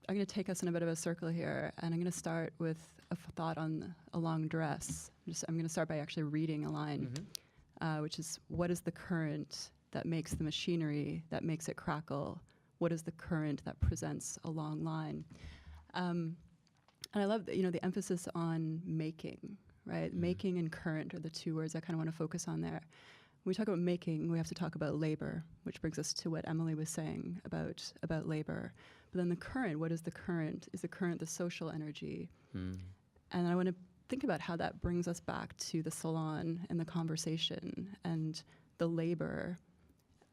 I'm going to take us in a bit of a circle here, and I'm going to start with a thought on a long dress. I'm going to start by actually reading a line, which is, what is the current that makes the machinery, that makes it crackle? What is the current that presents a long line? And I love the emphasis on making, right? Making and current are the two words I kind of want to focus on there. When we talk about making, we have to talk about labor, which brings us to what Emily was saying about labor. But then the current, what is the current? Is the current the social energy? And I want to think about how that brings us back to the salon and the conversation and the labor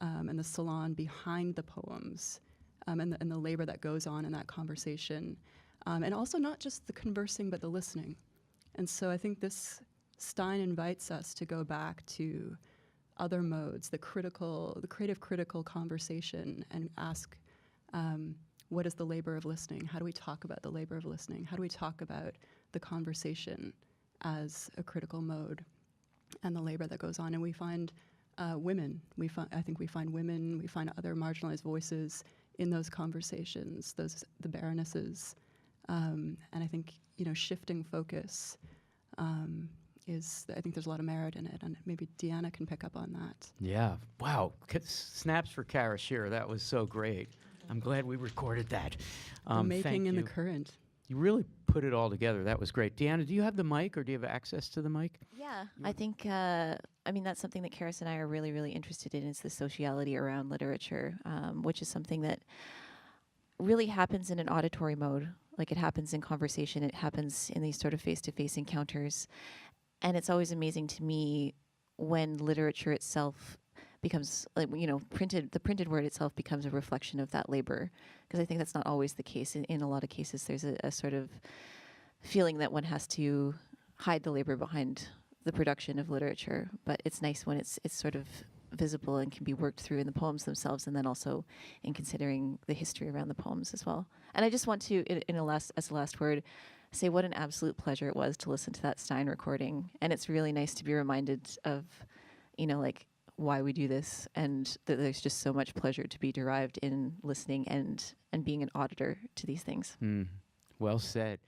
and the salon behind the poems and the labor that goes on in that conversation. And also not just the conversing, but the listening. And so I think Stein invites us to go back to other modes, the creative critical conversation, and ask, what is the labor of listening? How do we talk about the labor of listening? How do we talk about the conversation as a critical mode and the labor that goes on? And we find women. I think we find women. We find other marginalized voices in those conversations. The baronesses, and I think shifting focus. I think there's a lot of merit in it, and maybe Deanna can pick up on that. Yeah. Wow. Snaps for Kara Shearer. That was so great. I'm glad we recorded that. The making and the current. You really put it all together. That was great. Deanna, do you have the mic, or do you have access to the mic? Yeah, I think, that's something that Karis and I are really, really interested in, is the sociality around literature, which is something that really happens in an auditory mode. Like, it happens in conversation. It happens in these sort of face-to-face encounters. And it's always amazing to me when literature itself becomes, the printed word itself becomes a reflection of that labor. Because I think that's not always the case. In a lot of cases, there's a sort of feeling that one has to hide the labor behind the production of literature. But it's nice when it's sort of visible and can be worked through in the poems themselves, and then also in considering the history around the poems as well. And I just want to, as a last word, say what an absolute pleasure it was to listen to that Stein recording. And it's really nice to be reminded of, why we do this, and that there's just so much pleasure to be derived in listening and being an auditor to these things. Well said.